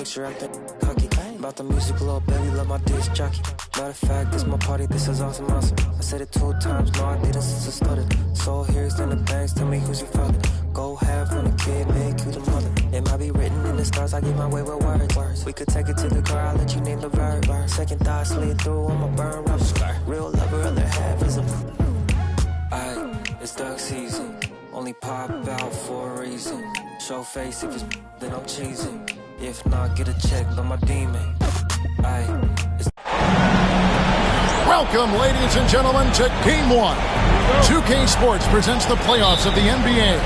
picture acting cocky. About the music, little baby, love my disc jockey. Matter of fact, this my party, this is awesome. I said it 2 times, no I didn't since I started. So here's in the banks, tell me who's your father. Go half on a kid, make you the mother. It might be written in the stars, I get my way with words. We could take it to the car, I'll let you name the verb. Second thought slid through, I'ma burn rubber. Real lover, other half is a... It's dark season, only pop out for a reason. Show face if it's then I'm cheesing. If not, get a check by my demon. Welcome, ladies and gentlemen, to Game 1. 2K Sports presents the playoffs of the NBA.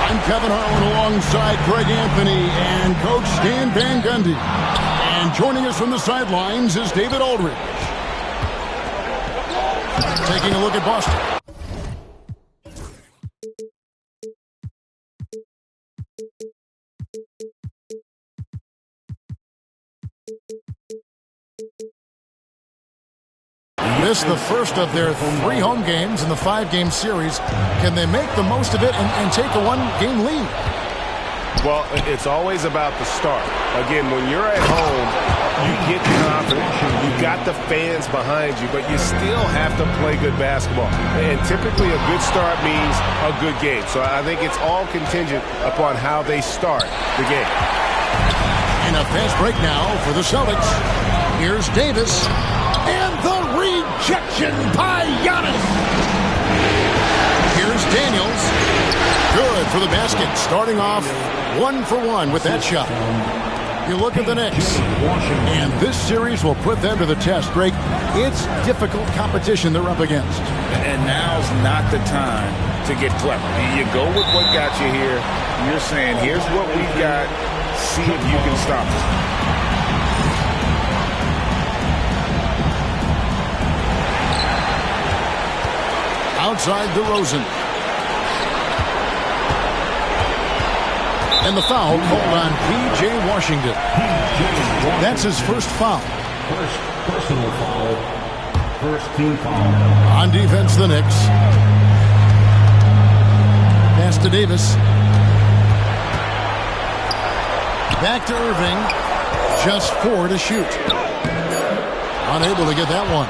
I'm Kevin Harlan alongside Greg Anthony and Coach Stan Van Gundy. And joining us from the sidelines is David Aldridge. Taking a look at Boston. Missed the first of their 3 home games in the 5-game series. Can they make the most of it and take a 1-game lead? Well, it's always about the start. Again, when you're at home, you get confidence. You got the fans behind you, but you still have to play good basketball. And typically a good start means a good game. So I think it's all contingent upon how they start the game. In a fast break now for the Celtics. Here's Davis. And the rejection by Giannis. Here's Daniels. Good for the basket. Starting off 1 for 1 with that shot. You look at the Knicks. And this series will put them to the test, Greg. It's difficult competition they're up against. And now's not the time to get clever. You go with what got you here. You're saying, here's what we've got. See if you can stop it. Outside DeRozan. And the foul called on P.J. Washington. That's his first foul. First personal foul. First team foul. On defense, the Knicks. Pass to Davis. Back to Irving. Just 4 to shoot. Unable to get that one.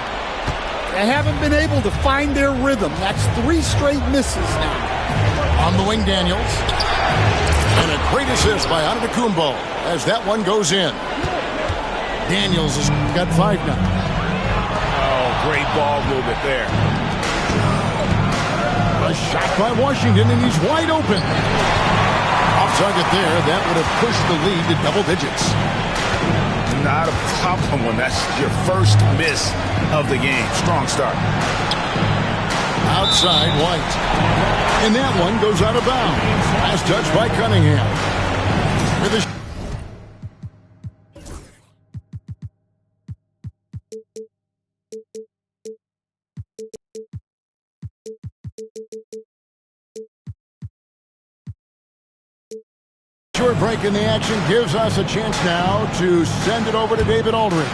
They haven't been able to find their rhythm. That's 3 straight misses now. On the wing, Daniels. And a great assist by Antetokounmpo as that one goes in. Daniels has got 5 now. Oh, great ball movement there. A shot by Washington, and he's wide open. Off target there. That would have pushed the lead to double digits. Not a problem when that's your first miss of the game. Strong start. Outside White. And that one goes out of bounds. Last touch by Cunningham. With a short break in the action gives us a chance now to send it over to David Aldridge.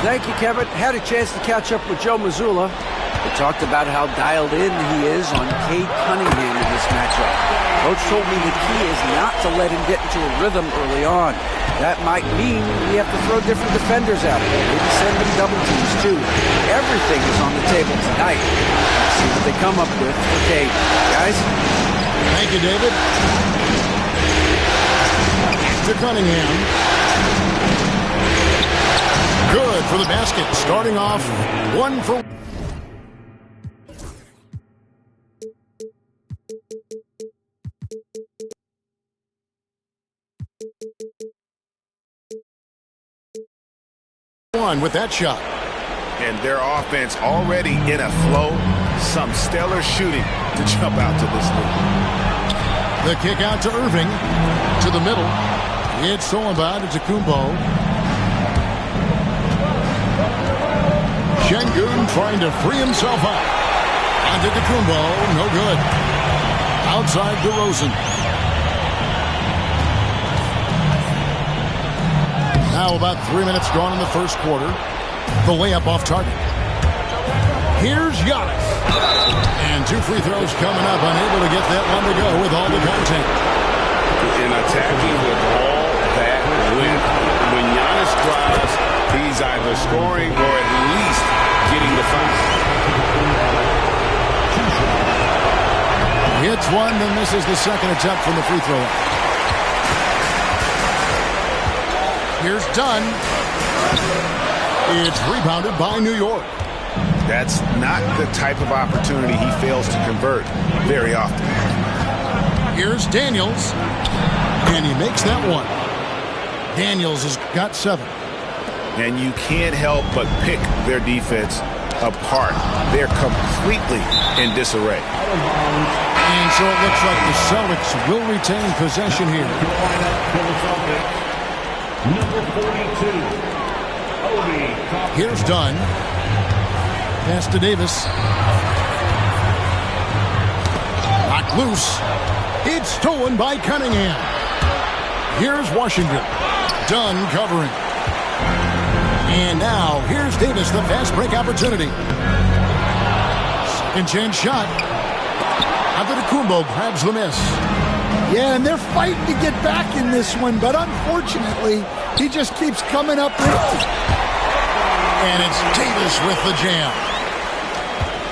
Thank you, Kevin. Had a chance to catch up with Joe Mazzulla. We talked about how dialed in he is on Cade Cunningham in this matchup. Coach told me the key is not to let him get into a rhythm early on. That might mean we have to throw different defenders out there. Maybe send them double teams, too. Everything is on the table tonight. Let's see what they come up with for Cade. Guys? Thank you, David. To Cunningham. Good for the basket. Starting off 1 for 1. With that shot. And their offense already in a flow. Some stellar shooting to jump out to this lead. The kick out to Irving. To the middle. It's stolen by Antetokounmpo. Şengün trying to free himself up. Antetokounmpo, no good. Outside DeRozan. Now about 3 minutes gone in the first quarter. The layup off target. Here's Giannis. And 2 free throws coming up. Unable to get that one to go with all the contact. In attacking with all scoring or at least getting the foul. Hits one, then misses the second attempt from the free throw line. Here's Dunn. It's rebounded by New York. That's not the type of opportunity he fails to convert very often. Here's Daniels. And he makes that one. Daniels has got 7. And you can't help but pick their defense apart. They're completely in disarray. And so it looks like the Celtics will retain possession here. Number 42, Obi. Here's Dunn. Pass to Davis. Knocked loose. It's stolen by Cunningham. Here's Washington. Dunn covering. And now, here's Davis, the fast break opportunity. Second chance shot. Antetokounmpo grabs the miss. Yeah, and they're fighting to get back in this one, but unfortunately, he just keeps coming up. And it's Davis with the jam.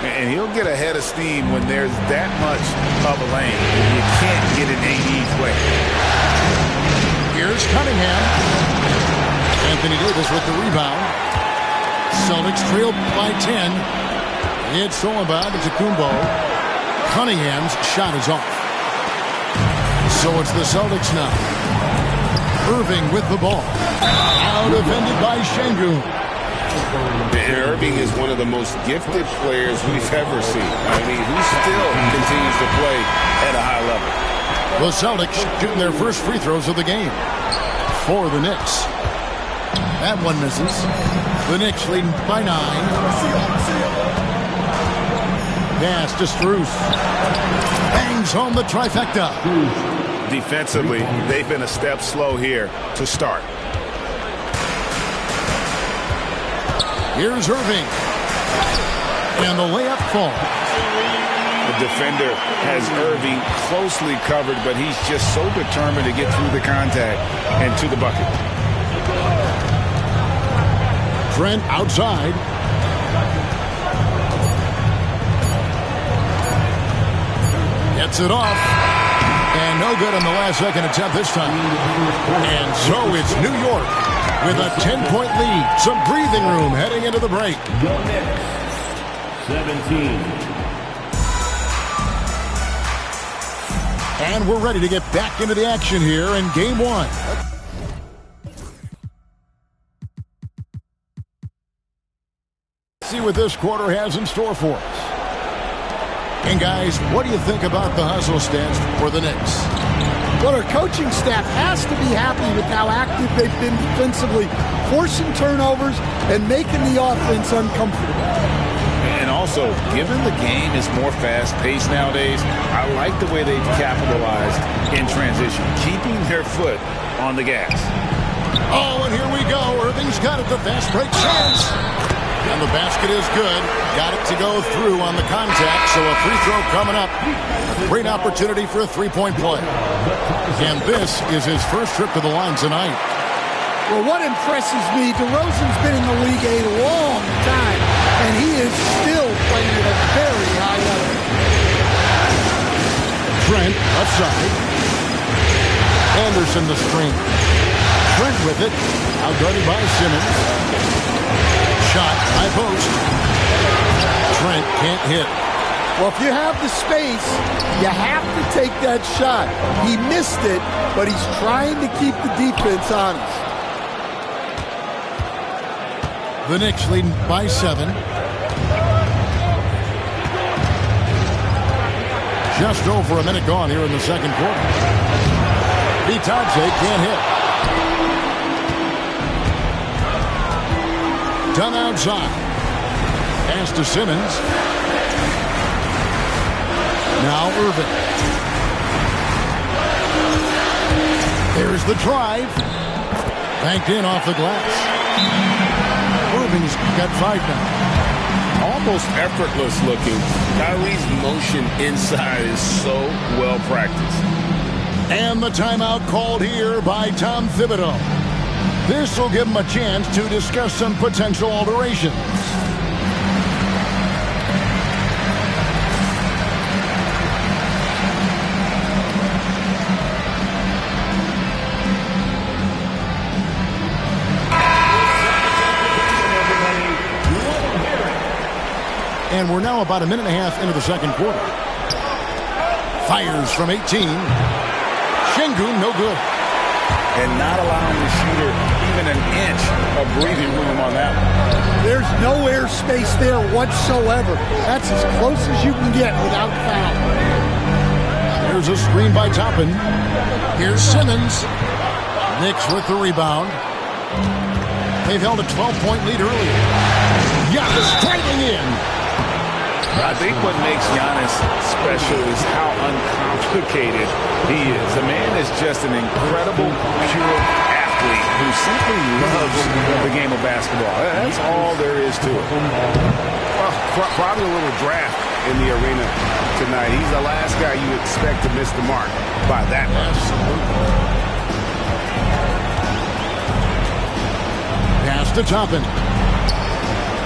And he'll get ahead of steam when there's that much of a lane. You can't get an AD play. Here's Cunningham. Anthony Davis with the rebound. Celtics trail by 10. It's stolen by Antetokounmpo. Cunningham's shot is off. So it's the Celtics now. Irving with the ball. Now defended by Şengün. Irving is one of the most gifted players we've ever seen. I mean, he still continues to play at a high level. The Celtics shooting their first free throws of the game for the Knicks. That one misses. The Knicks leading by 9. Pass to Strus. Bangs home the trifecta. Defensively, they've been a step slow here to start. Here's Irving. And the layup falls. The defender has Irving closely covered, but he's just so determined to get through the contact and to the bucket. Trent outside. Gets it off. And no good on the last second attempt this time. And so it's New York with a 10-point lead. Some breathing room heading into the break. The Knicks, 17. And we're ready to get back into the action here in Game 1. See what this quarter has in store for us. And guys, what do you think about the hustle stance for the Knicks? Well, our coaching staff has to be happy with how active they've been defensively, forcing turnovers and making the offense uncomfortable. And also, given the game is more fast-paced nowadays, I like the way they've capitalized in transition, keeping their foot on the gas. Oh, and here we go. Irving's got it, the fast break chance. And the basket is good. Got it to go through on the contact, so a free throw coming up. A great opportunity for a three-point play. And this is his first trip to the line tonight. Well, what impresses me, DeRozan's been in the league a long time, and he is still playing at a very high level. Trent upside. Anderson the screen. Trent with it. Outguarded by Simmons. Shot high post. Trent can't hit. Well, if you have the space, you have to take that shot. He missed it, but he's trying to keep the defense honest. The Knicks leading by 7. Just over a minute gone here in the second quarter. Bitadze can't hit. Done outside. Pass to Simmons. Now Irving. There's the drive. Banked in off the glass. Irving's got 5 now. Almost effortless looking. Kyrie's motion inside is so well practiced. And the timeout called here by Tom Thibodeau. This will give them a chance to discuss some potential alterations. And we're now about a minute and a half into the second quarter. Fires from 18. Şengün, no good. And not allowing the shooter even an inch of breathing room on that one. There's no air space there whatsoever. That's as close as you can get without foul. There's a screen by Toppin. Here's Simmons. Knicks with the rebound. They've held a 12-point lead earlier. Giannis driving in. I think what makes Giannis special is how uncomplicated he is. The man is just an incredible, pure athlete who simply loves the game of basketball. That's all there is to it. Well, probably a little draft in the arena tonight. He's the last guy you expect to miss the mark by that much. Pass to Toppin.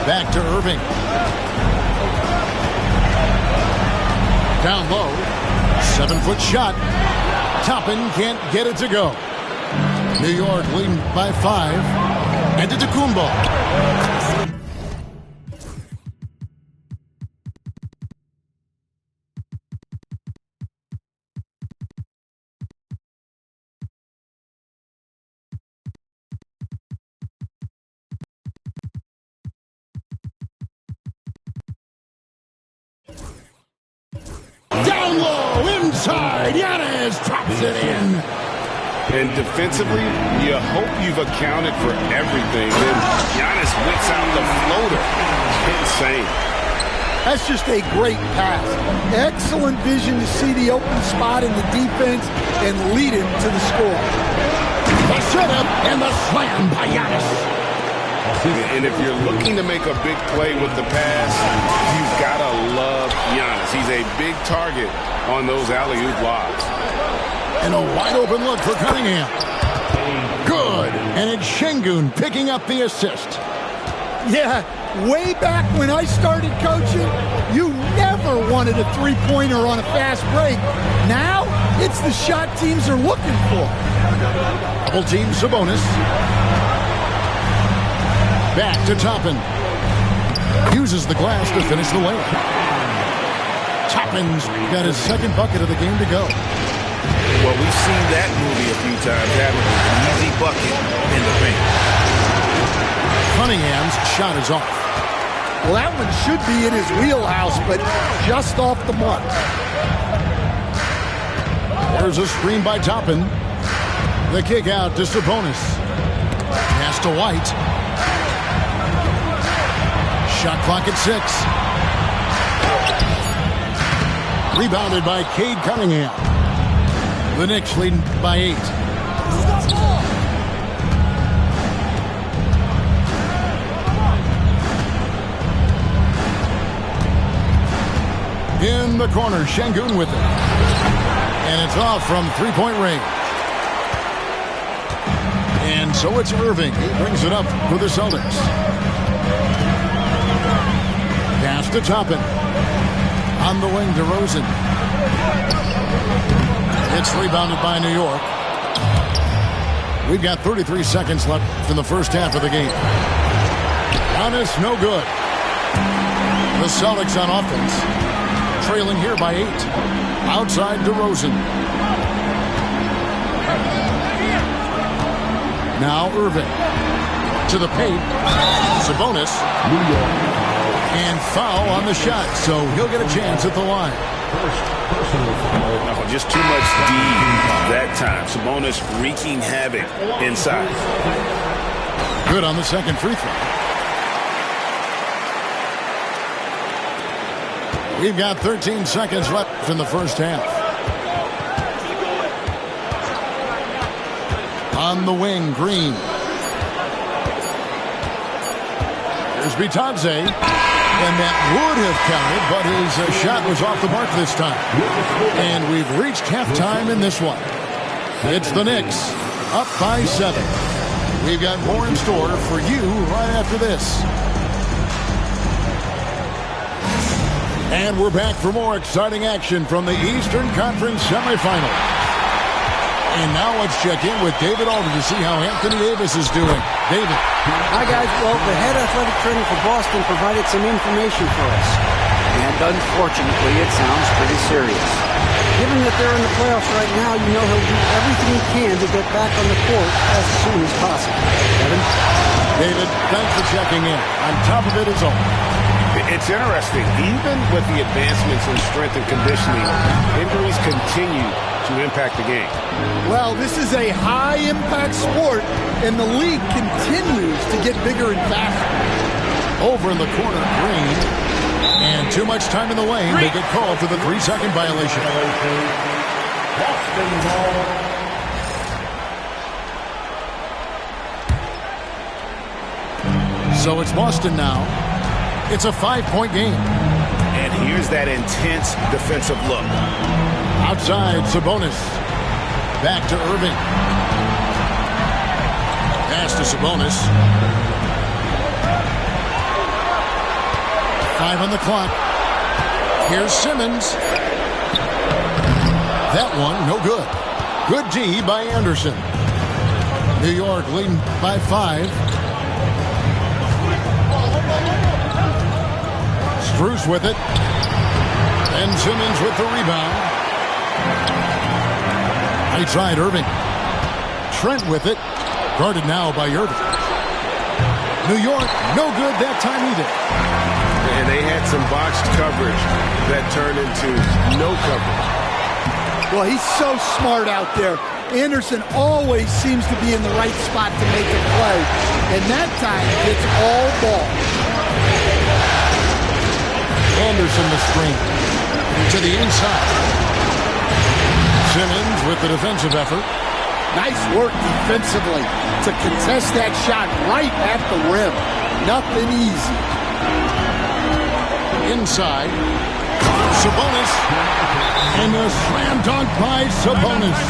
Back to Irving. Down low. 7-foot shot. Toppin can't get it to go. New York leading by 5. And to Antetokounmpo. Down low, inside, Giannis drops it in. And defensively, you hope you've accounted for everything. Then Giannis whips out the floater. Insane. That's just a great pass. Excellent vision to see the open spot in the defense and lead him to the score. The setup and the slam by Giannis. And if you're looking to make a big play with the pass, you've got to love Giannis. He's a big target on those alley-oop lobs. And a wide-open look for Cunningham. Good. And it's Şengün picking up the assist. Yeah, way back when I started coaching, you never wanted a three-pointer on a fast break. Now, it's the shot teams are looking for. Double team Sabonis. Back to Toppin. Uses the glass to finish the layup. Toppin's got his second bucket of the game to go. Well, we've seen that movie a few times, haven't we? An easy bucket in the paint. Cunningham's shot is off. Well, that one should be in his wheelhouse, but just off the mark. There's a screen by Toppin. The kick out to Sabonis. Pass to White. Shot clock at 6. Rebounded by Cade Cunningham. The Knicks leading by 8. In the corner, Şengün with it. And it's off from three-point range. And so it's Irving. He brings it up for the Celtics. Pass to Toppin. On the wing to Rosen. It's rebounded by New York. We've got 33 seconds left in the first half of the game. Giannis, no good. The Celtics on offense. Trailing here by 8. Outside to Rosen. Now Irving. To the paint. Sabonis. And foul on the shot, so he'll get a chance at the line. No, just too much D that time. Sabonis wreaking havoc inside. Good on the second free throw. We've got 13 seconds left in the first half. On the wing, Green. Here's Bitadze. And that would have counted, but his shot was off the mark this time. And we've reached halftime in this one. It's the Knicks up by 7. We've got more in store for you right after this. And we're back for more exciting action from the Eastern Conference semifinal. And now let's check in with David Alden to see how Anthony Davis is doing. David. Hi, guys. Well, the head athletic trainer for Boston provided some information for us. And unfortunately, it sounds pretty serious. Given that they're in the playoffs right now, you know he'll do everything he can to get back on the court as soon as possible. Kevin? David, thanks for checking in. On top of it is all. It's interesting. Even with the advancements in strength and conditioning, injuries continue to impact the game. Well, this is a high-impact sport, and the league continues to get bigger and faster. Over in the corner, Green. And too much time in the lane. They get called for the 3-second violation. Boston ball. So it's Boston now. It's a 5-point game. And here's that intense defensive look. Outside, Sabonis. Back to Irving. Pass to Sabonis. 5 on the clock. Here's Simmons. That one, no good. Good D by Anderson. New York leading by 5. Strus with it. And Simmons with the rebound. Right side, Irving. Trent with it. Guarded now by Irving. New York, no good that time either. And they had some boxed coverage that turned into no coverage. Well, he's so smart out there. Anderson always seems to be in the right spot to make a play. And that time, it's all ball. Anderson the screen. To the inside. Simmons with the defensive effort. Nice work defensively to contest that shot right at the rim. Nothing easy. Inside. Sabonis. And a slam dunk by Sabonis.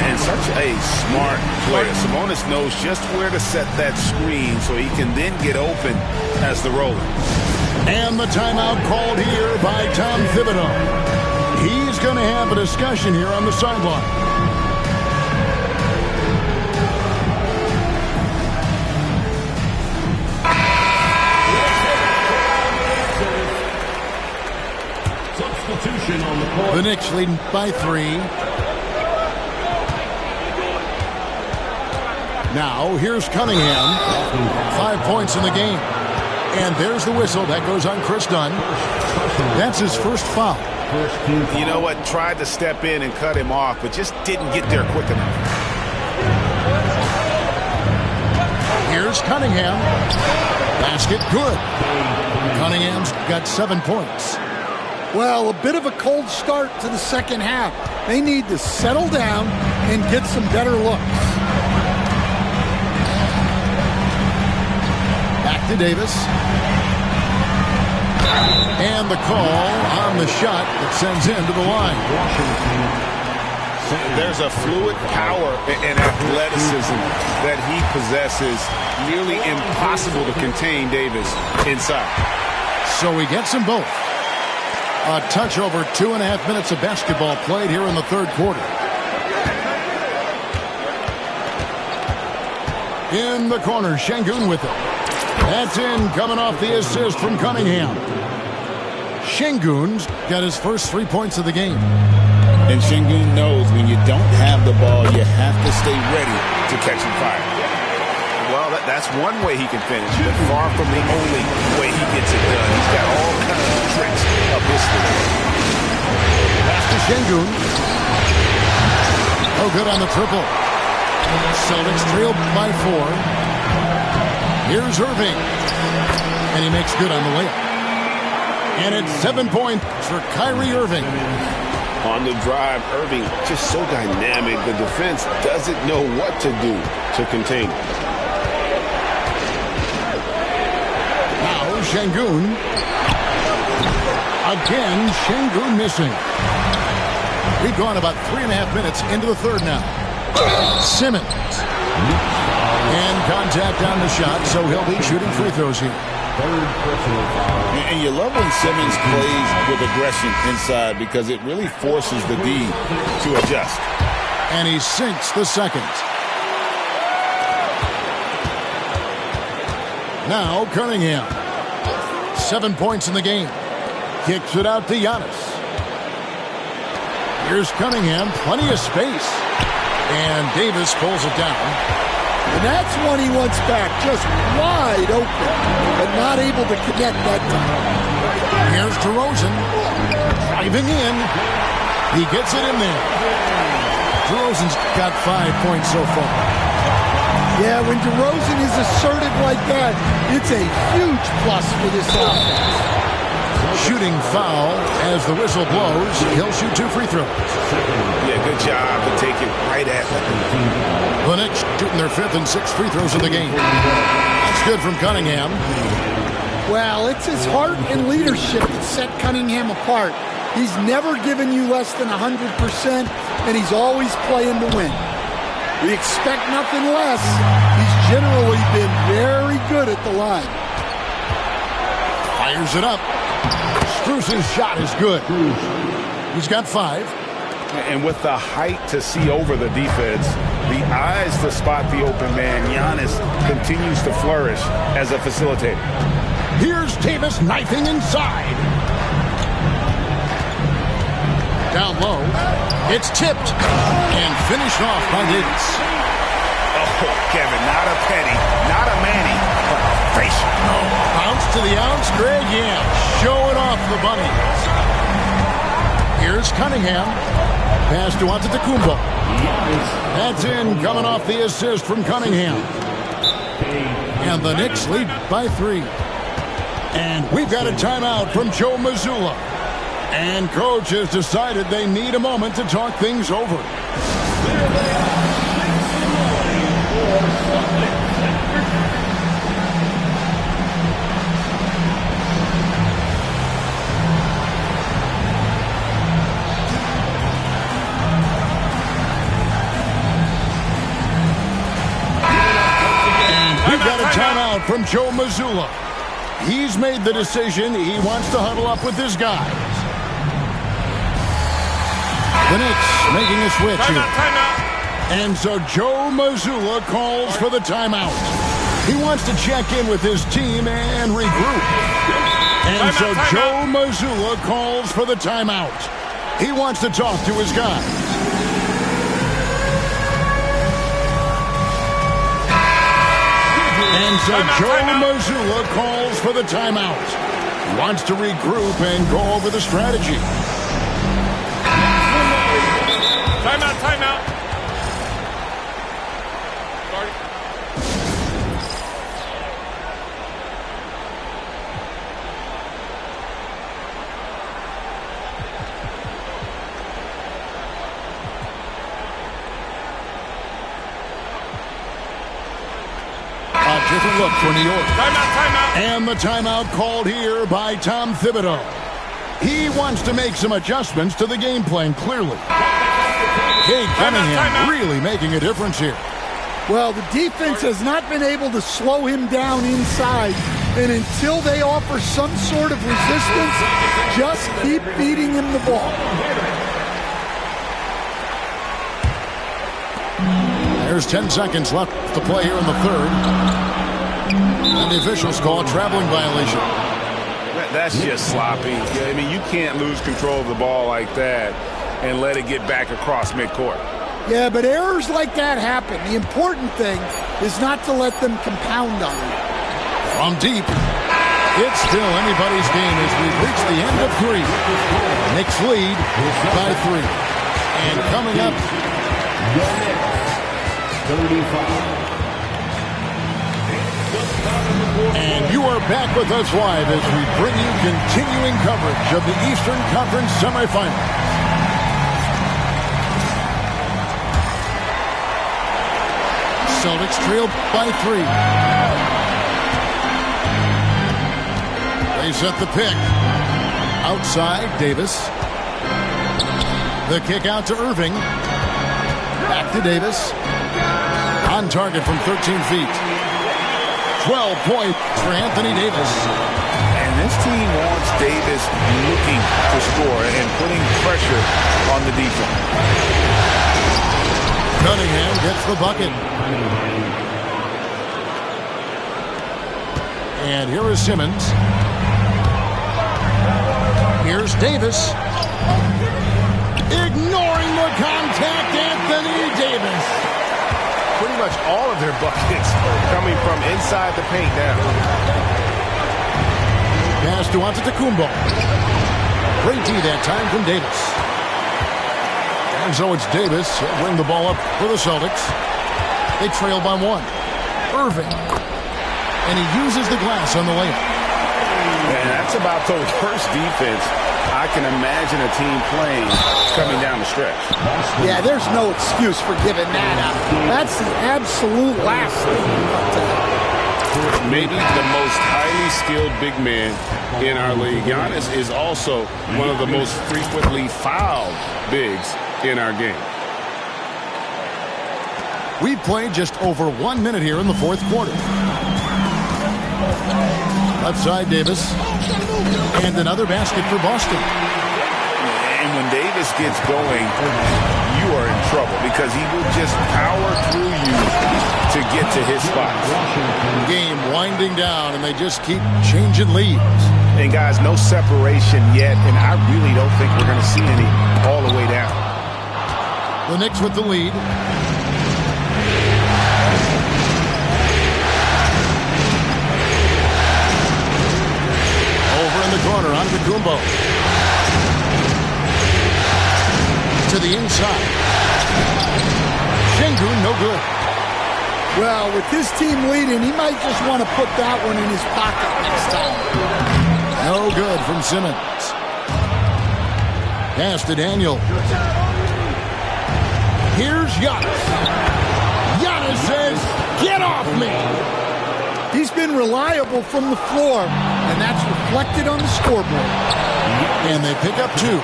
And such a smart player. Sabonis knows just where to set that screen so he can then get open as the roller. And the timeout called here by Tom Thibodeau. He's going to have a discussion here on the sideline. Substitution on the court. The Knicks leading by 3. Now, here's Cunningham. 5 points in the game. And there's the whistle. That goes on Chris Dunn. That's his first foul. You know what? Tried to step in and cut him off, but just didn't get there quick enough. Here's Cunningham. Basket good. Cunningham's got 7 points. Well, a bit of a cold start to the second half. They need to settle down and get some better looks. Back to Davis. And the call on the shot that sends him to the line. There's a fluid power and athleticism that he possesses. Nearly impossible to contain Davis inside. So he gets them both. A touch over 2.5 minutes of basketball played here in the third quarter. In the corner, Şengün with it. That's in, coming off the assist from Cunningham. Şengün's got his first 3 points of the game. And Şengün knows when you don't have the ball, you have to stay ready to catch and fire. Well, that's one way he can finish, but far from the only way he gets it done. He's got all kinds of tricks up his sleeve. Pass to Şengün. Oh, good on the triple. Celtics trail by 4. Here's Irving. And he makes good on the layup. And it's 7 points for Kyrie Irving. On the drive, Irving just so dynamic. The defense doesn't know what to do to contain him. Now Şengün. Again, Şengün missing. We've gone about 3.5 minutes into the third now. Simmons. Contact on the shot, so he'll be shooting free throws here. Third personal foul. And you love when Simmons plays with aggression inside because it really forces the D to adjust. And he sinks the second. Now Cunningham. 7 points in the game. Kicks it out to Giannis. Here's Cunningham. Plenty of space. And Davis pulls it down. And that's one he wants back. Just wide open. But not able to connect that time. Here's DeRozan. Driving in. He gets it in there. DeRozan's got 5 points so far. Yeah, when DeRozan is assertive like that, it's a huge plus for this offense. Shooting foul as the whistle blows. He'll shoot 2 free throws. Yeah, good job to take it right at them. The Knicks shooting their 5th and 6th free throws of the game. That's good from Cunningham. Well, it's his heart and leadership that set Cunningham apart. He's never given you less than 100%, and he's always playing to win. We expect nothing less. He's generally been very good at the line. Fires it up. Strus's shot is good. He's got 5. And with the height to see over the defense, the eyes to spot the open man, Giannis continues to flourish as a facilitator. Here's Davis knifing inside. Down low. It's tipped and finished off by Davis. Oh, Kevin, not a penny, not a Manny, but a facial. Bounce to the ounce, Greg, yeah. Showing off the bunnies. Here's Cunningham. Pass to Antetokounmpo. That's in, coming off the assist from Cunningham. And the Knicks lead by 3. And we've got a timeout from Joe Mazzulla. And coach has decided they need a moment to talk things over. And we've got a timeout from Joe Mazzulla. He's made the decision. He wants to huddle up with his guys. The Knicks making a switch here. And so Joe Mazzulla calls for the timeout. He wants to check in with his team and regroup. And so Joe Mazzulla calls for the timeout. He wants to talk to his guys. And so Joe Mazzulla calls for the timeout. He wants to regroup and go over the strategy. Timeout. A different look for New York. Timeout. And the timeout called here by Tom Thibodeau. He wants to make some adjustments to the game plan, clearly. Cade Cunningham really making a difference here. Well, the defense has not been able to slow him down inside. And until they offer some sort of resistance, just keep feeding him the ball. There's 10 seconds left to play here in the third. And the officials call a traveling violation. That's just sloppy. I mean, you can't lose control of the ball like that and let it get back across midcourt. Yeah, but errors like that happen. The important thing is not to let them compound on you. From deep, it's still anybody's game as we've reached the end of 3. Knicks lead by 3. And coming up, 35. and you are back with us live as we bring you continuing coverage of the Eastern Conference semifinals. Celtics trail by 3. They set the pick. Outside, Davis. The kick out to Irving. Back to Davis. On target from 13 feet. 12 points for Anthony Davis. And this team wants Davis looking to score and putting pressure on the defense. Cunningham gets the bucket. And here is Simmons. Here's Davis. Ignoring the contact, Anthony Davis. Pretty much all of their buckets coming from inside the paint now. Pass to Antetokounmpo. Great D that time from Davis. And so it's Davis. He'll bring the ball up for the Celtics. They trail by 1. Irving. And he uses the glass on the layup. And that's about the worst defense I can imagine a team playing coming down the stretch. Yeah, there's no excuse for giving that up. That's the absolute last thing. Maybe the most highly skilled big man in our league. Giannis is also one of the most frequently fouled bigs in our game. We played just over 1 minute here in the fourth quarter. Left side, Davis. And another basket for Boston. And when Davis gets going, you are in trouble because he will just power through you to get to his spot. Game winding down, and they just keep changing leads. And, guys, no separation yet, and I really don't think we're going to see any all the way down. The Knicks with the lead. The corner on Antetokounmpo. To the inside. Şengün, no good. Well, with this team leading, he might just want to put that one in his pocket next time. No good from Simmons. Pass to Daniel. Here's Giannis. Giannis says, "Get off me." He's been reliable from the floor, and that's reflected on the scoreboard. And they pick up 2.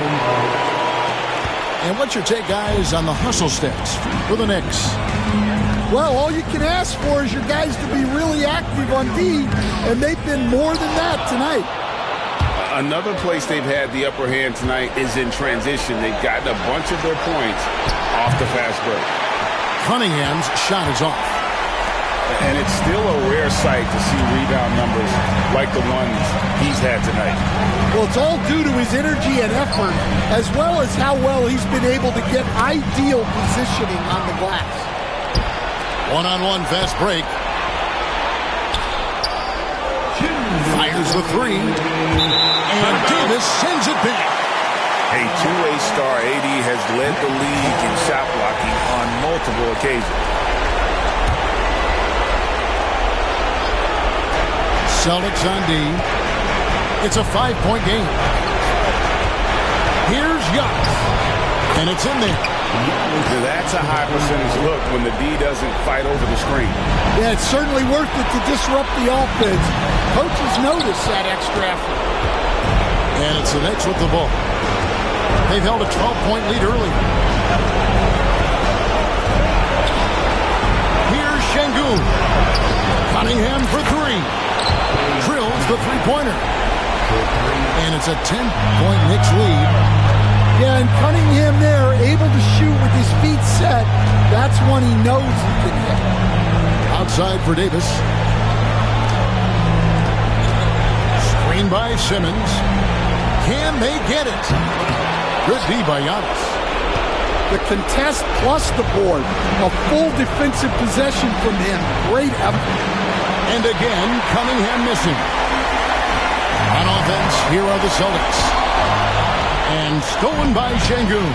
And what's your take, guys, on the hustle stats for the Knicks? Well, all you can ask for is your guys to be really active on D, and they've been more than that tonight. Another place they've had the upper hand tonight is in transition. They've gotten a bunch of their points off the fast break. Cunningham's shot is off. And it's still a rare sight to see rebound numbers like the ones he's had tonight. Well, it's all due to his energy and effort, as well as how well he's been able to get ideal positioning on the glass. One-on-one fast break. Fires the 3. And Davis sends it back. A two-way star, AD has led the league in shot blocking on multiple occasions. Celtics on D. It's a 5-point game. Here's Giannis. And it's in there. That's a high percentage look when the D doesn't fight over the screen. Yeah, it's certainly worth it to disrupt the offense. Coaches notice that extra effort. And it's the Knicks with the ball. They've held a 12-point lead early. Here's Şengün. Cunningham for 3. Drills the three-pointer. And it's a 10-point Knicks lead. Yeah, and Cunningham there, able to shoot with his feet set. That's when he knows he can hit. Outside for Davis. Screen by Simmons. Can they get it? Good D by Giannis. The contest plus the board. A full defensive possession from him. Great effort. And again, Cunningham missing. On offense, here are the Celtics. And stolen by Şengün.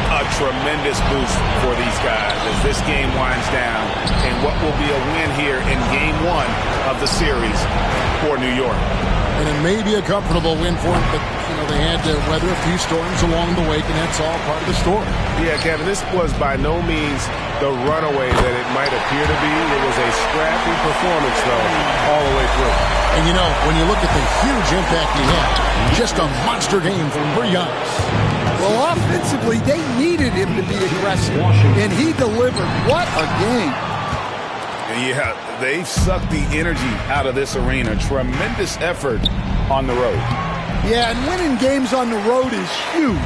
A tremendous boost for these guys as this game winds down. And what will be a win here in Game 1 of the series for New York. And it may be a comfortable win for them, but they had to weather a few storms along the way, and that's all part of the story. Yeah, Kevin, this was by no means the runaway that it might appear to be. It was a scrappy performance, though, all the way through. And, when you look at the huge impact he had, just a monster game for Giannis. Well, offensively, they needed him to be aggressive, and he delivered. What a game. Yeah, they've sucked the energy out of this arena. Tremendous effort on the road. Yeah, and winning games on the road is huge,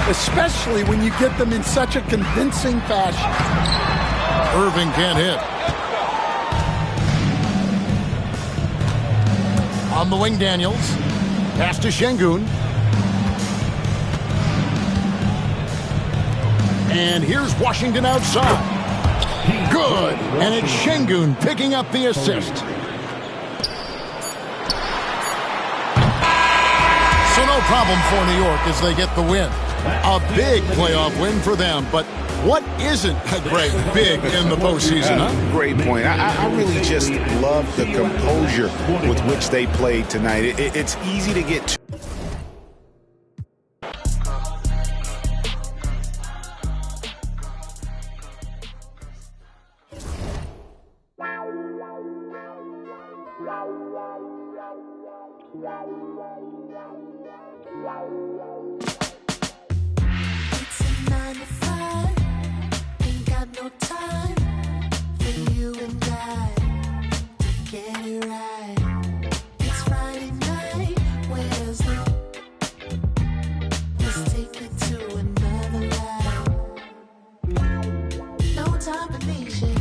especially when you get them in such a convincing fashion. Irving can't hit. On the wing, Daniels. Pass to Şengün. And here's Washington outside. Good. And it's Şengün picking up the assist. So no problem for New York as they get the win. A big playoff win for them, but what isn't, Greg, big in the postseason, huh? Great point. I really just love the composure with which they played tonight. It's easy to get too It's a 9 to 5, ain't got no time for you and I to get it right. It's Friday night, where's the... Let's take it to another life. No time for nation,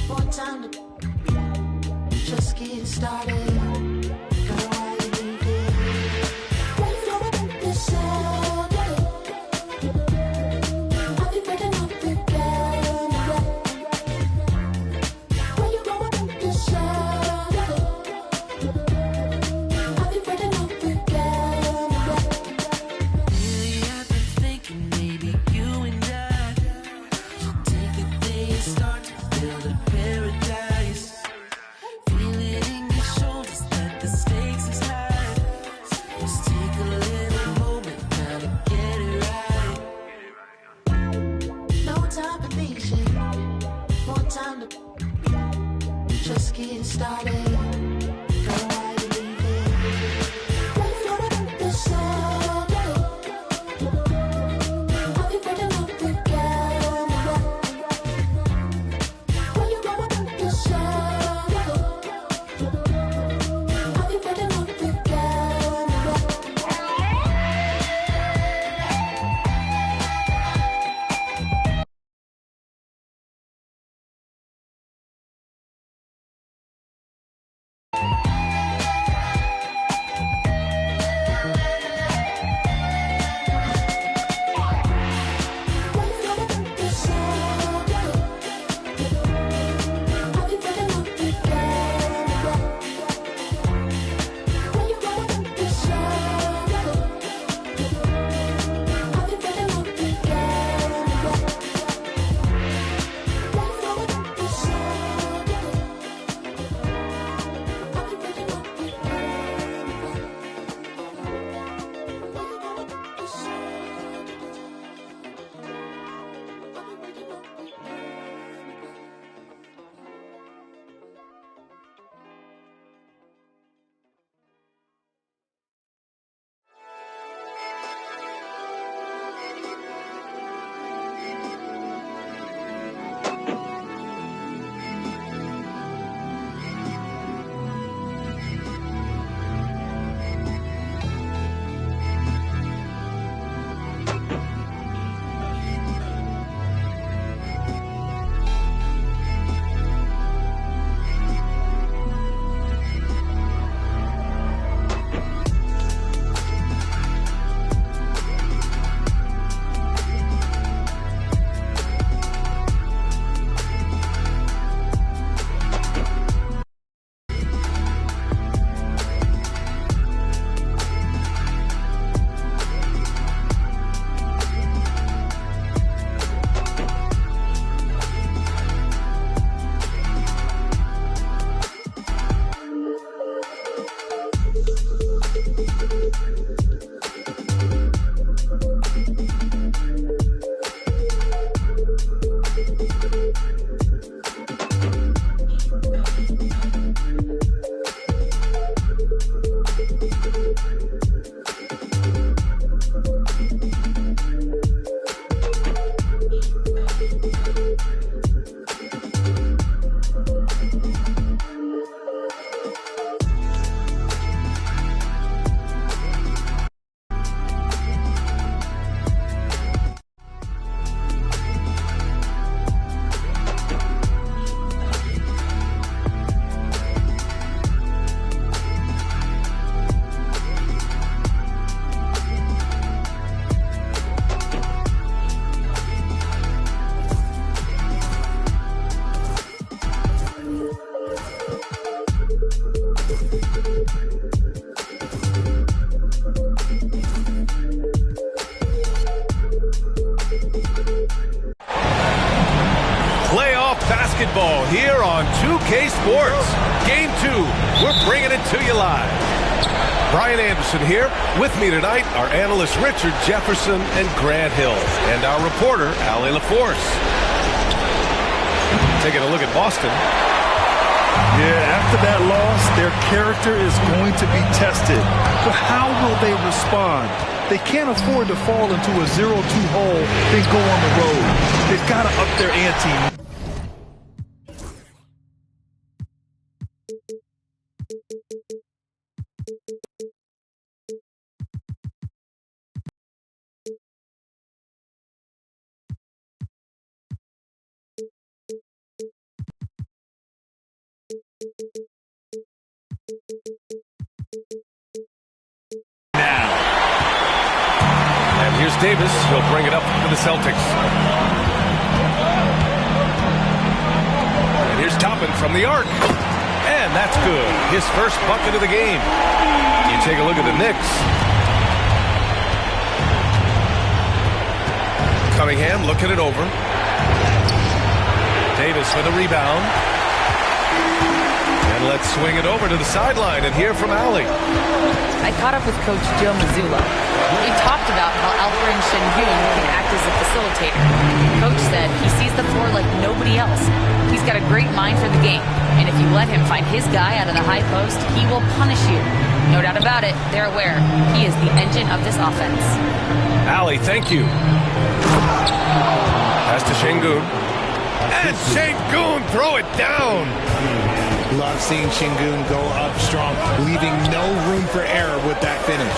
more time to just get started. Girl, why you leaving? Why you don't want this Saturday? I'll be breaking up the camera. Where you going this Saturday? I'll be breaking up the camera. Lately I've been thinking maybe you and I should take the day and start to build a paradise. Feel it in your shoulders that the stakes is high. Let's take a little moment now to get it right. No time for patience, more time to just get started. here on 2K Sports. Game 2, we're bringing it to you live. Brian Anderson here. With me tonight, our analysts Richard Jefferson and Grant Hill, and our reporter, Allie LaForce. Taking a look at Boston. Yeah, after that loss, their character is going to be tested. But how will they respond? They can't afford to fall into a 0-2 hole, then go on the road. They've got to up their ante. Here's Davis. He'll bring it up for the Celtics. And here's Toppin from the arc. And that's good. His first bucket of the game. You take a look at the Knicks. Cunningham looking it over. Davis with a rebound. And let's swing it over to the sideline and hear from Allie. I caught up with Coach Joe Mazzulla. We talked about how Alperen Sengun can act as a facilitator. Coach said he sees the floor like nobody else. He's got a great mind for the game, and if you let him find his guy out of the high post, he will punish you. No doubt about it, they're aware. He is the engine of this offense. Allie, thank you. Pass to Sengun. And Sengun, throw it down. Love seeing Sengun go up strong, leaving no room for error with that finish.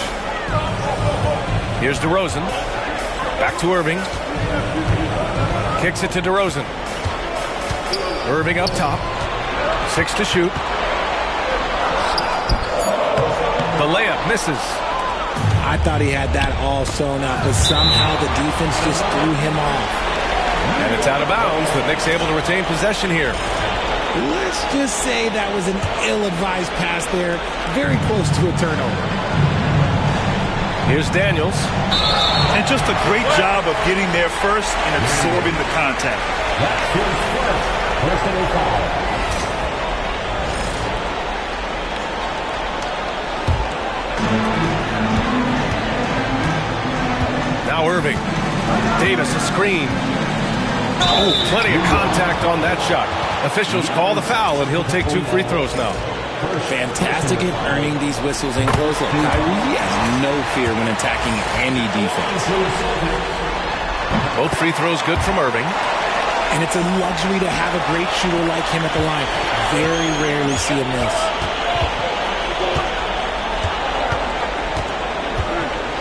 Here's DeRozan. Back to Irving. Kicks it to DeRozan. Irving up top. 6 to shoot. The layup misses. I thought he had that all sewn up, but somehow the defense just threw him off. And it's out of bounds. The Knicks able to retain possession here. Let's just say that was an ill-advised pass there. Very close to a turnover. Here's Daniels. And just a great job of getting there first and absorbing the contact. Personal foul. Now Irving. Davis a screen. Oh, plenty of contact on that shot. Officials call the foul, and he'll take 2 free throws now. Fantastic at earning these whistles in close. Look, Kyrie has no fear when attacking any defense. Both free throws good from Irving. And it's a luxury to have a great shooter like him at the line. Very rarely see a miss.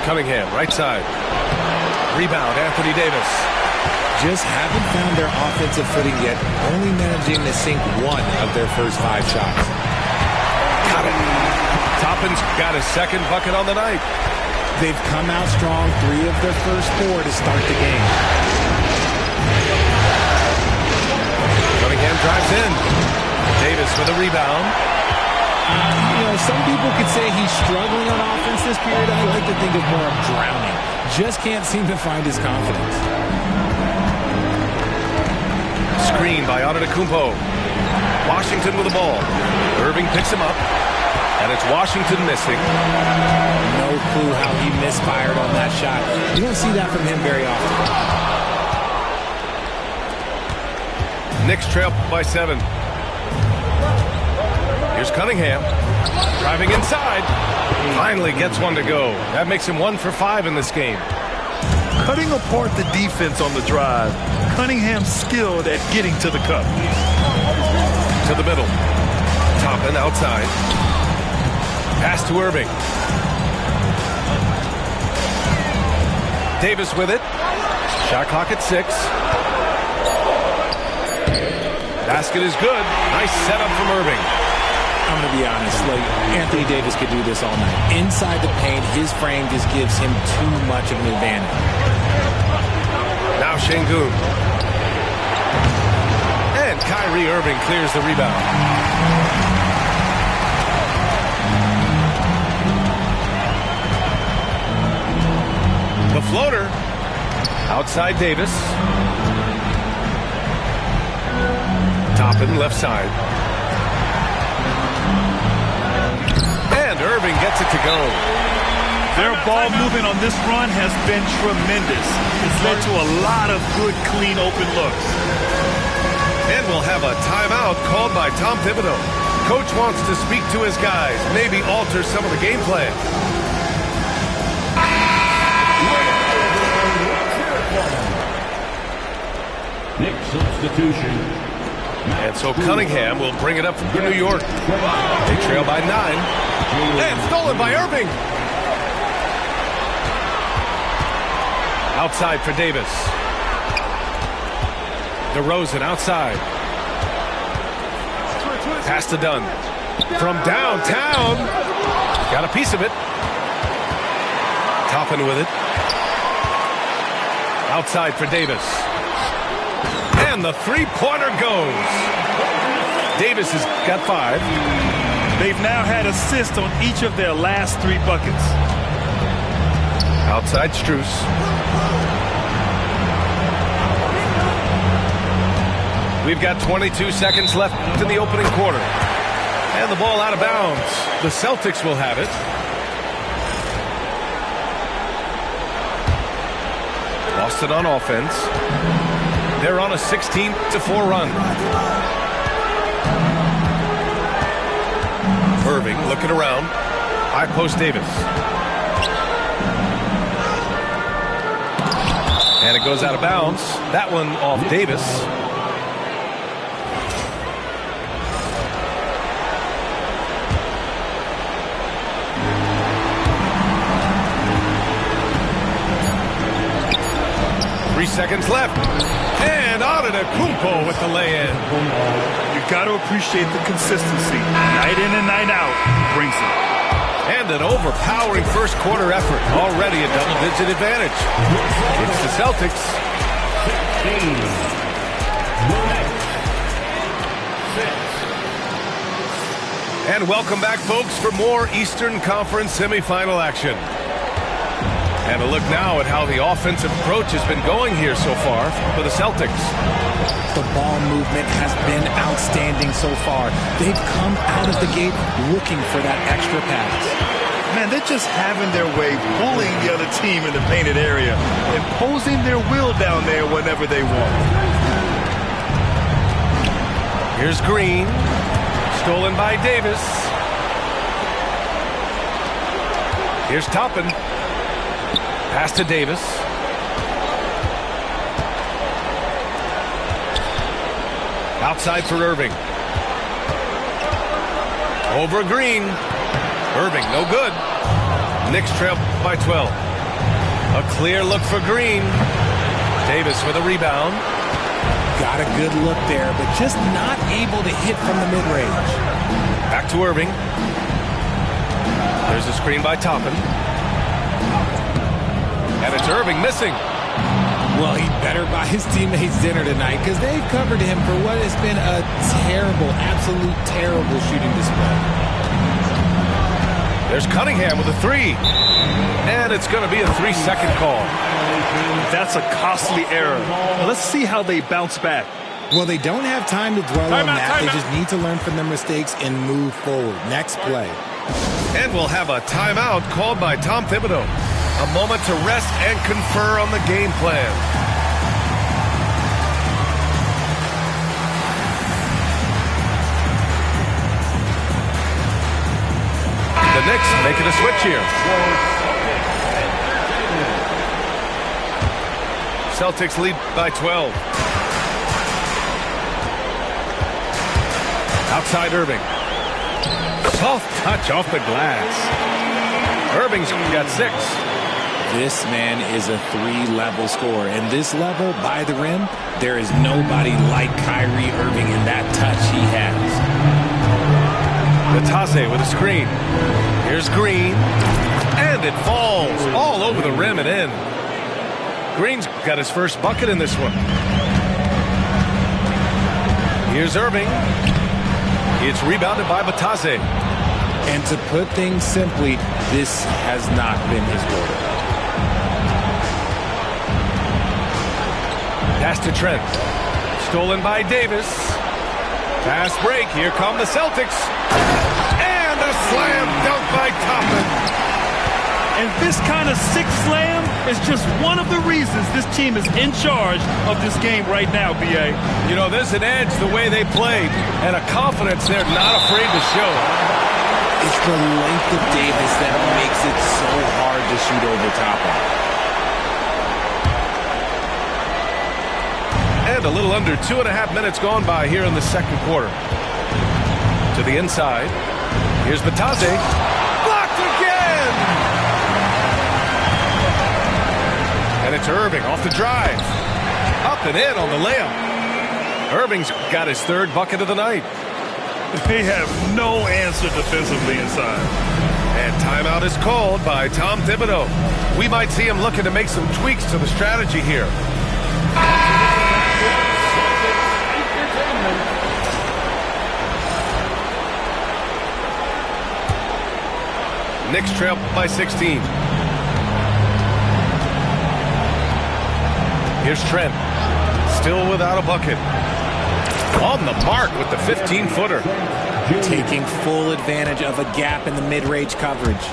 Cunningham, right side. Rebound, Anthony Davis. Just haven't found their offensive footing yet, only managing to sink 1 of their first 5 shots. Got it. Toppin's got his second bucket on the night. They've come out strong, 3 of their first 4 to start the game. Cunningham drives in. Davis with a rebound. Some people could say he's struggling on offense this period. I like to think of more of drowning. Just can't seem to find his confidence. Screen by Antetokounmpo. Washington with the ball. Irving picks him up. And it's Washington missing. No clue how he misfired on that shot. You don't see that from him very often. Knicks trail by 7. Here's Cunningham. Driving inside. Finally gets one to go. That makes him 1 for 5 in this game. Cutting apart the defense on the drive. Cunningham's skilled at getting to the cup. To the middle. Toppin outside. Pass to Irving. Davis with it. Shot clock at 6. Basket is good. Nice setup from Irving. I'm going to be honest. Anthony Davis could do this all night. Inside the paint, his frame just gives him too much of an advantage. Now Sengun. And Kyrie Irving clears the rebound. The floater. Outside Davis. Toppin, left side. And Irving gets it to go. Their ball movement on this run has been tremendous. It's led to a lot of good, clean, open looks. And we'll have a timeout called by Tom Thibodeau. Coach wants to speak to his guys, maybe alter some of the game plan. Nick substitution. And so Cunningham will bring it up for New York. They trail by 9. And stolen by Irving. Outside for Davis. DeRozan outside. Pass to Dunn. From downtown. Got a piece of it. Toppin with it. Outside for Davis. And the three-pointer goes. Davis has got 5. They've now had assists on each of their last 3 buckets. Outside Strus. We've got 22 seconds left in the opening quarter. And the ball out of bounds. The Celtics will have it. Boston on offense. They're on a 16-4 run. Irving looking around. High post Davis. And it goes out of bounds. That one off Davis. Seconds left. And Antetokounmpo with the lay-in. You've got to appreciate the consistency. Night in and night out, he brings it. And an overpowering first quarter effort. Already a double-digit advantage. It's the Celtics. And welcome back, folks, for more Eastern Conference semifinal action. And a look now at how the offensive approach has been going here so far for the Celtics. The ball movement has been outstanding so far. They've come out of the gate looking for that extra pass. Man, they're just having their way, bullying the other team in the painted area, imposing their will down there whenever they want. Here's Green. Stolen by Davis. Here's Toppin. Pass to Davis. Outside for Irving. Over Green. Irving, no good. Knicks trail by 12. A clear look for Green. Davis with a rebound. Got a good look there, but just not able to hit from the mid-range. Back to Irving. There's a screen by Toppin. And it's Irving missing. Well, he better buy his teammates dinner tonight because they've covered him for what has been a terrible, absolute terrible shooting display. There's Cunningham with a 3. And it's going to be a 3-second call. That's a costly error. Let's see how they bounce back. Well, they don't have time to dwell on that. They just need to learn from their mistakes and move forward. Next play. And we'll have a timeout called by Tom Thibodeau. A moment to rest and confer on the game plan. The Knicks making a switch here. Celtics lead by 12. Outside Irving. Soft touch off the glass. Irving's got 6. This man is a 3-level scorer. And this level, by the rim, there is nobody like Kyrie Irving in that touch he has. Natase with a screen. Here's Green. And it falls all over the rim and in. Green's got his first bucket in this one. Here's Irving. It's rebounded by Batase. And to put things simply, this has not been his quarter. Pass to Trent. Stolen by Davis. Fast break. Here come the Celtics. And a slam dunk by Toppin. And this kind of sick slam is just one of the reasons this team is in charge of this game right now, B.A. You know, there's an edge the way they played and a confidence they're not afraid to show. It's the length of Davis that makes it so hard to shoot over top of. And a little under 2.5 minutes gone by here in the second quarter. To the inside. Here's Batase. Blocked again! And it's Irving off the drive. Up and in on the layup. Irving's got his third bucket of the night. They have no answer defensively inside. And timeout is called by Tom Thibodeau. We might see him looking to make some tweaks to the strategy here. Knicks trail by 16. Here's Trent. Still without a bucket. On the mark with the 15-footer. Taking full advantage of a gap in the mid-range coverage.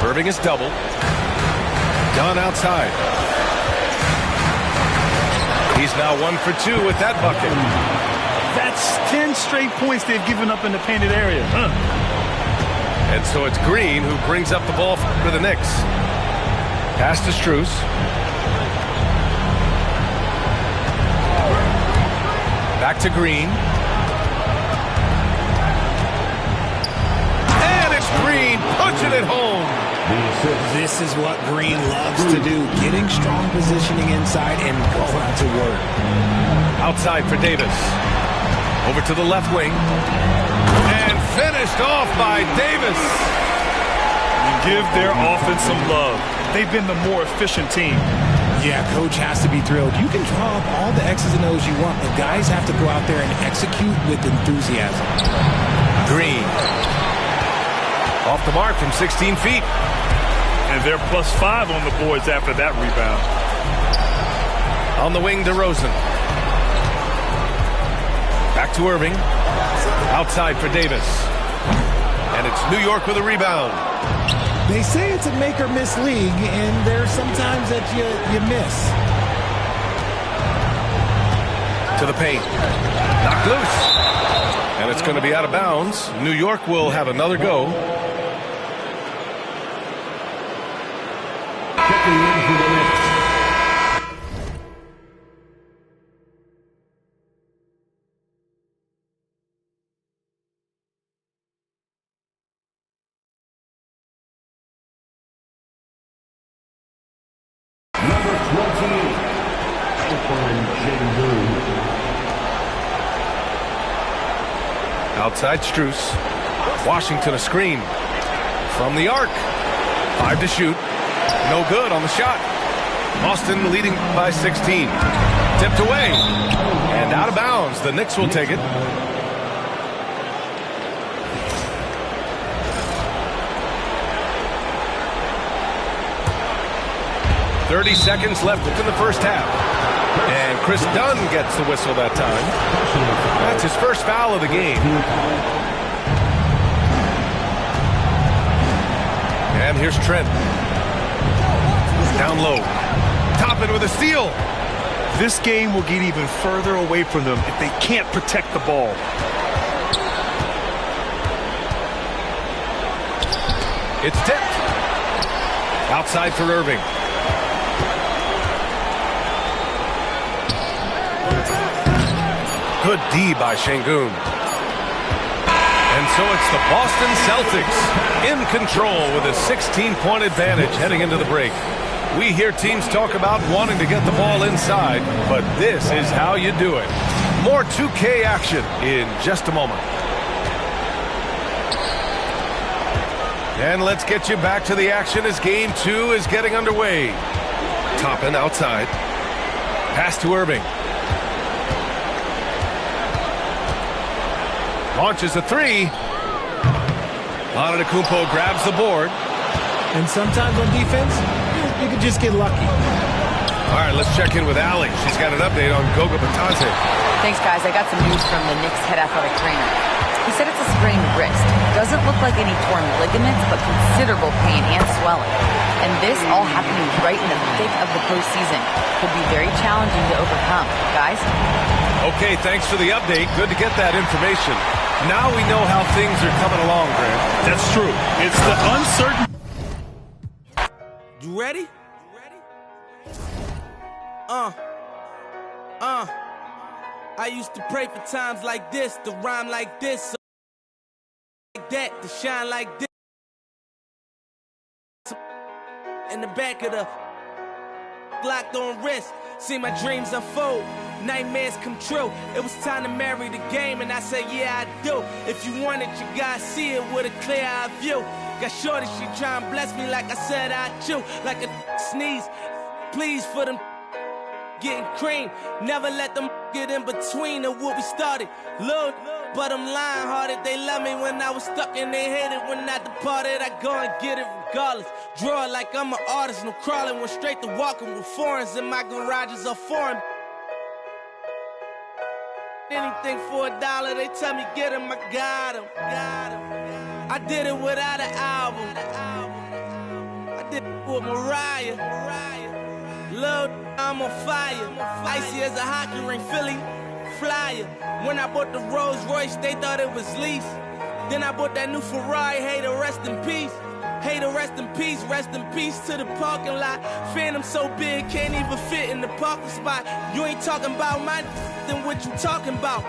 Irving is doubled. Dunn outside. He's now 1 for 2 with that bucket. That's 10 straight points they've given up in the painted area. And so it's Green who brings up the ball for the Knicks. Pass to Strus. Back to Green. And it's Green punching it home. This is what Green loves to do. Getting strong positioning inside and going to work. Outside for Davis. Over to the left wing. And finished off by Davis. Give their offense some love. They've been the more efficient team. Yeah, coach has to be thrilled. You can draw up all the X's and O's you want, but guys have to go out there and execute with enthusiasm. Green. Off the mark from 16 feet. And they're +5 on the boards after that rebound. On the wing, DeRozan. Back to Irving. Outside for Davis. And it's New York with a rebound. They say it's a make-or-miss league, and there's sometimes that you miss. To the paint. Knocked loose. And it's going to be out of bounds. New York will have another go. Outside Strus. Washington a screen. From the arc. 5 to shoot. No good on the shot. Boston leading by 16. Tipped away. And out of bounds. The Knicks will take it. .30 seconds left in the first half. And Chris Dunn gets the whistle that time. That's his first foul of the game. And here's Trent. Down low. Toppin with a steal. This game will get even further away from them if they can't protect the ball. It's tipped. Outside for Irving. Good D by Şengün. And so it's the Boston Celtics in control with a 16-point advantage heading into the break. We hear teams talk about wanting to get the ball inside, but this is how you do it. More 2K action in just a moment. And let's get you back to the action as Game 2 is getting underway. Toppin outside. Pass to Irving. Launches a three. Antetokounmpo grabs the board. And sometimes on defense, you can just get lucky. All right, let's check in with Allie. She's got an update on Goga Batante. Thanks, guys. I got some news from the Knicks head athletic trainer. He said it's a sprained wrist. Doesn't look like any torn ligaments, but considerable pain and swelling. And this all happening right in the thick of the postseason. Could be very challenging to overcome. Guys? Okay, thanks for the update. Good to get that information. Now we know how things are coming along, Grant. That's true. It's the uncertain. You ready? I used to pray for times like this, to rhyme like this, so like that, to shine like this. In the back of the locked on wrist, see my dreams unfold, nightmares come true. It was time to marry the game, and I said, yeah, I do. If you want it, you gotta see it with a clear eye view. Got shorty, she try and bless me like I said I chew, like a sneeze. Please for them getting cream, never let them get in between of what we started. Lord, but I'm lying hearted. They love me when I was stuck and they hated when I departed. I go and get it regardless. Draw it like I'm an artist, no crawling. Went straight to walking with foreigns in my garages are foreign. Anything for $1, they tell me get him, I got him. I did it without an album. I did it with Mariah. Lord, I'm on fire. Icy as a hockey ring, Philly flyer. When I bought the Rolls Royce, they thought it was lease. Then I bought that new Ferrari, hey, to rest in peace. Hey, to rest in peace to the parking lot. Phantom so big, can't even fit in the parking spot. You ain't talking about my then what you talking about?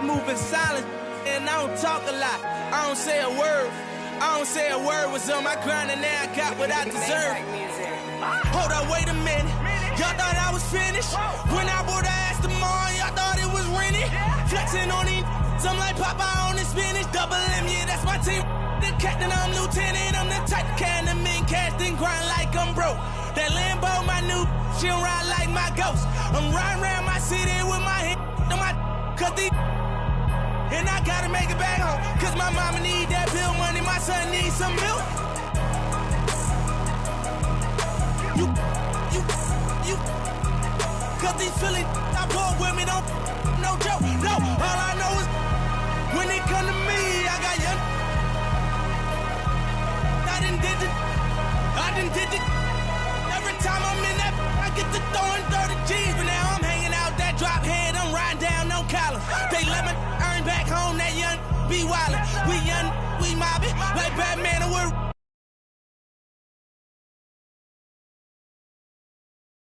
Moving silent, and I don't talk a lot. I don't say a word. I don't say a word. Was on my grind and now I got what I deserve. Hold up, wait a minute. Y'all thought I was finished. When I bought the ass tomorrow, y'all thought it was rented. Flexing on these, I'm like Popeye on the spinach. Double M, yeah, that's my team. The captain, I'm lieutenant. I'm the type of can the men cast and grind like I'm broke. That Lambo, my new, she don't ride like my ghost. I'm riding around my city with my hand on my, cause these, and I gotta make it back home. Cause my mama need that bill money, my son needs some milk. You, cause these Philly I bought with me, don't, no joke, no. All I know is when they come to me, I got young. I done did it. Every time I'm in that, I get to throwing 30 G's, but now I'm hanging out that drop head, I'm riding down no collar. They let me earn back home, that young be wildin'. We young, we mobbin', like Batman and we're